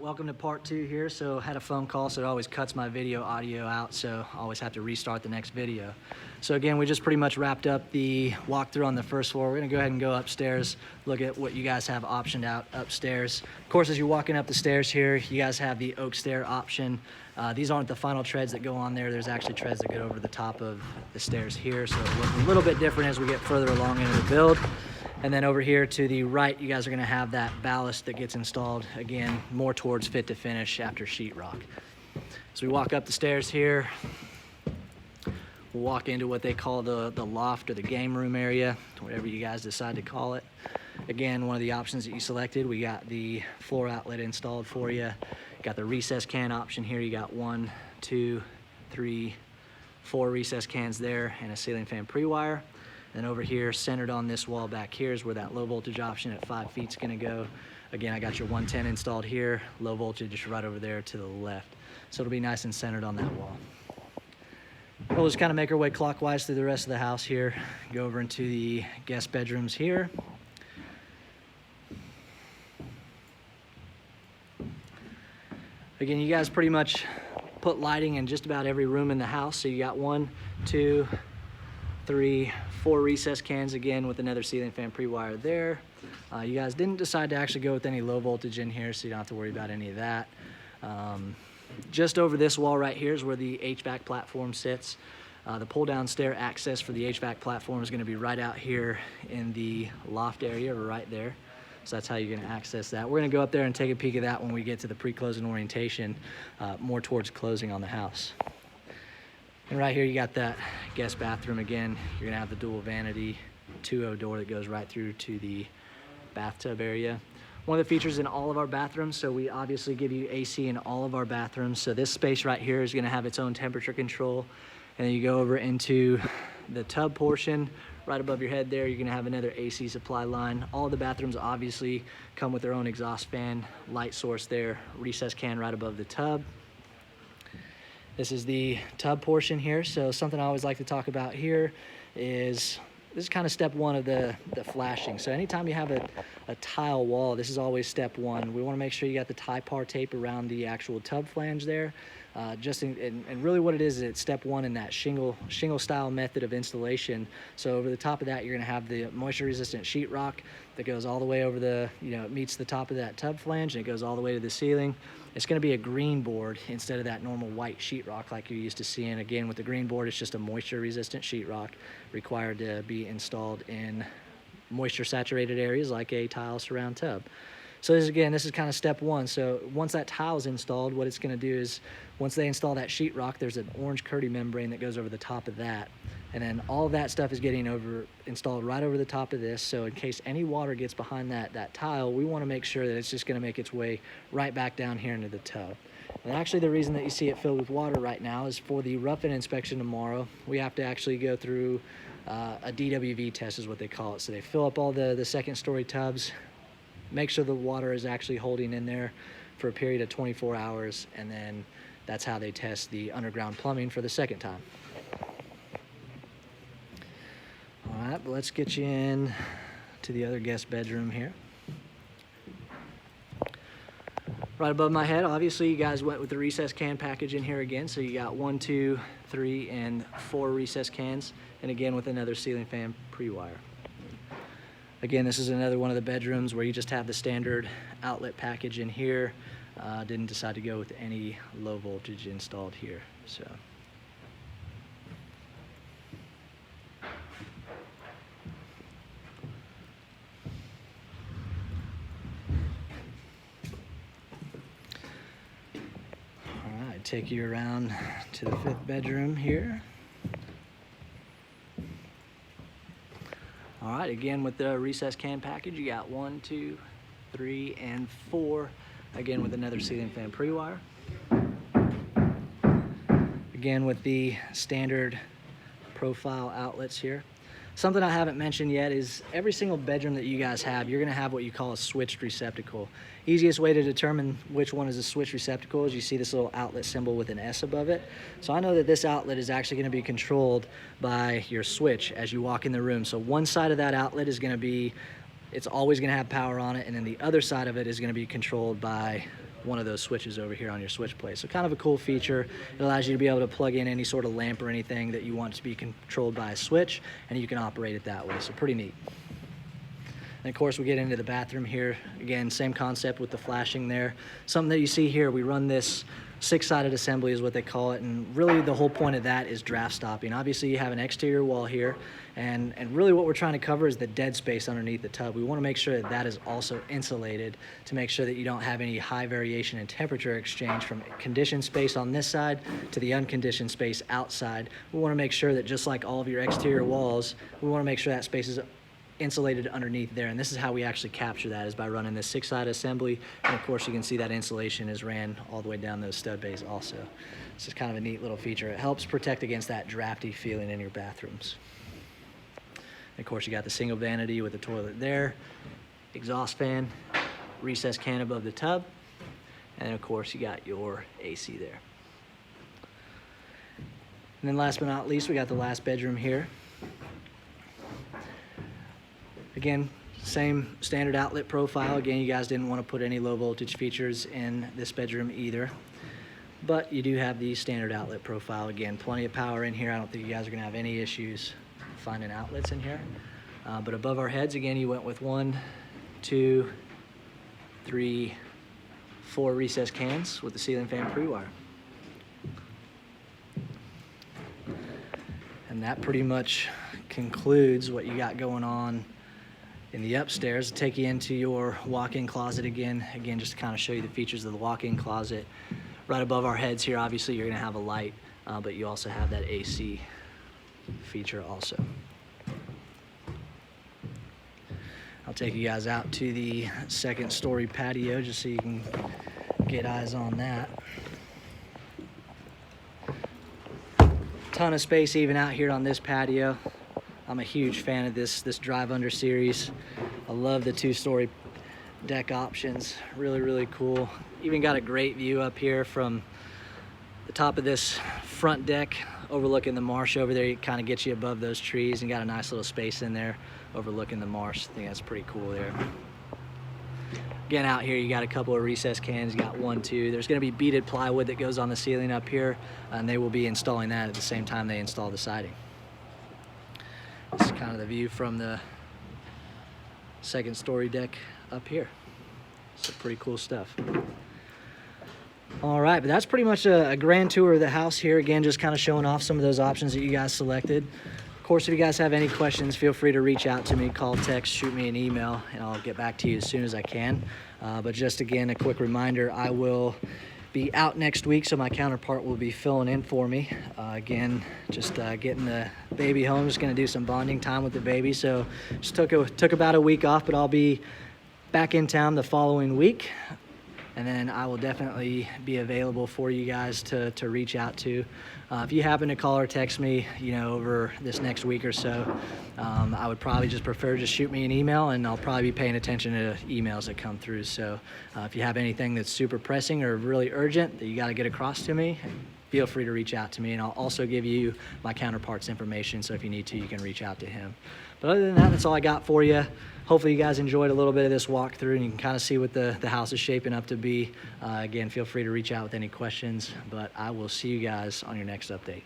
welcome to part 2 here. So had a phone call, so it always cuts my video audio out, so I always have to restart the next video. So again, we just pretty much wrapped up the walkthrough on the first floor. We're gonna go ahead and go upstairs, look at what you guys have optioned out upstairs. Of course, as you're walking up the stairs here, you guys have the oak stair option. These aren't the final treads that go on there. There's actually treads that go over the top of the stairs here, so it looks a little bit different as we get further along into the build. And then over here to the right, you guys are gonna have that ballast that gets installed, again, more towards fit to finish after sheetrock. So we walk up the stairs here, we'll walk into what they call the loft or the game room area, whatever you guys decide to call it. Again, one of the options that you selected, we got the floor outlet installed for you. Got the recess can option here. You got 1, 2, 3, 4 recess cans there and a ceiling fan pre-wire. Then over here, centered on this wall back here is where that low voltage option at 5 feet is gonna go. Again, I got your 110 installed here, low voltage right over there to the left. So it'll be nice and centered on that wall. We'll just kind of make our way clockwise through the rest of the house here. Go over into the guest bedrooms here. Again, you guys pretty much put lighting in just about every room in the house. So you got 1, 2, 3, 4 recess cans, again with another ceiling fan pre-wire there. You guys didn't decide to actually go with any low voltage in here, so you don't have to worry about any of that. Just over this wall right here is where the HVAC platform sits. The pull down stair access for the HVAC platform is going to be right out here in the loft area right there. So that's how you're going to access that. We're going to go up there and take a peek at that when we get to the pre-closing orientation, more towards closing on the house. And right here you got that guest bathroom again. You're gonna have the dual vanity 2.0 door that goes right through to the bathtub area. One of the features in all of our bathrooms, so we obviously give you AC in all of our bathrooms. So this space right here is gonna have its own temperature control. And then you go over into the tub portion, right above your head there, you're gonna have another AC supply line. All of the bathrooms obviously come with their own exhaust fan, light source there, recess can right above the tub. This is the tub portion here. So something I always like to talk about here is, this is kind of step 1 of the flashing. So anytime you have a tile wall, this is always step 1. We want to make sure you got the Typar tape around the actual tub flange there. And really what it is it's step 1 in that shingle style method of installation. So over the top of that, you're going to have the moisture resistant sheetrock that goes all the way over the, it meets the top of that tub flange and it goes all the way to the ceiling. It's going to be a green board instead of that normal white sheetrock like you're used to seeing. Again, with the green board, it's just a moisture resistant sheetrock required to be installed in moisture saturated areas like a tile surround tub. So this is kind of step 1. So once that tile is installed, what it's going to do is, once they install that sheetrock, there's an orange Kerdi membrane that goes over the top of that. And then all of that stuff is getting installed right over the top of this. So in case any water gets behind that tile, we want to make sure that it's just going to make its way right back down here into the tub. And actually the reason that you see it filled with water right now is for the rough-in inspection tomorrow, we have to actually go through a DWV test is what they call it. So they fill up all the second story tubs, make sure the water is actually holding in there for a period of 24 hours, and then that's how they test the underground plumbing for the second time. All right, but let's get you in to the other guest bedroom here. Right above my head, obviously you guys went with the recess can package in here again, so you got 1, 2, 3, and 4 recess cans, and again with another ceiling fan pre-wire. Again, this is another one of the bedrooms where you just have the standard outlet package in here. Didn't decide to go with any low voltage installed here. So. All right, take you around to the 5th bedroom here. All right, again with the recess can package, you got 1, 2, 3, and 4. Again with another ceiling fan pre-wire. Again with the standard profile outlets here. Something I haven't mentioned yet is every single bedroom that you guys have, you're gonna have what you call a switched receptacle. Easiest way to determine which one is a switched receptacle is you see this little outlet symbol with an S above it. So I know that this outlet is actually gonna be controlled by your switch as you walk in the room. So one side of that outlet is gonna be, it's always gonna have power on it, and then the other side of it is gonna be controlled by one of those switches over here on your switch plate. So kind of a cool feature. It allows you to be able to plug in any sort of lamp or anything that you want to be controlled by a switch, and you can operate it that way. So pretty neat. And of course, we get into the bathroom here. Again, same concept with the flashing there. Something that you see here, we run this 6-sided assembly is what they call it, and really the whole point of that is draft stopping. Obviously, you have an exterior wall here, and really what we're trying to cover is the dead space underneath the tub. We want to make sure that that is also insulated to make sure that you don't have any high variation in temperature exchange from conditioned space on this side to the unconditioned space outside. We want to make sure that just like all of your exterior walls, we want to make sure that space is insulated underneath there, and this is how we actually capture that, is by running this 6-sided assembly. And of course you can see that insulation is ran all the way down those stud bays also. This is kind of a neat little feature. It helps protect against that drafty feeling in your bathrooms. And of course you got the single vanity with the toilet there, exhaust fan, recessed can above the tub, and then of course you got your AC there. And then last but not least, we got the last bedroom here. Again, same standard outlet profile. Again, you guys didn't want to put any low voltage features in this bedroom either, but you do have the standard outlet profile. Again, plenty of power in here. I don't think you guys are going to have any issues finding outlets in here. But above our heads, again, you went with 1, 2, 3, 4 recessed cans with the ceiling fan pre-wire. And that pretty much concludes what you got going on in the upstairs. I'll take you into your walk-in closet again, just to kind of show you the features of the walk-in closet. Right above our heads here, obviously you're gonna have a light, but you also have that AC feature also. I'll take you guys out to the second story patio just so you can get eyes on that. Ton of space even out here on this patio. I'm a huge fan of this drive under series. I love the 2-story deck options. Really, really cool. Even got a great view up here from the top of this front deck overlooking the marsh over there. It kind of gets you above those trees and got a nice little space in there overlooking the marsh. I think that's pretty cool there. Again, out here you got a couple of recessed cans. You got 1, 2. There's going to be beaded plywood that goes on the ceiling up here, and they will be installing that at the same time they install the siding. This is kind of the view from the second story deck up here. So pretty cool stuff. All right, but that's pretty much a grand tour of the house here. Again, just kind of showing off some of those options that you guys selected. Of course, if you guys have any questions, feel free to reach out to me, call, text, shoot me an email, and I'll get back to you as soon as I can. But just again, a quick reminder, I will be out next week, so my counterpart will be filling in for me. Again, just getting the baby home, just gonna do some bonding time with the baby. So just took about a week off, but I'll be back in town the following week. And then I will definitely be available for you guys to reach out to. If you happen to call or text me, over this next week or so, I would probably just prefer just shoot me an email, and I'll probably be paying attention to emails that come through. So if you have anything that's super pressing or really urgent that you got to get across to me, feel free to reach out to me, and I'll also give you my counterpart's information, so if you need to, you can reach out to him. But other than that, that's all I got for you. Hopefully you guys enjoyed a little bit of this walkthrough, and you can kind of see what the house is shaping up to be. Again, feel free to reach out with any questions, but I will see you guys on your next update.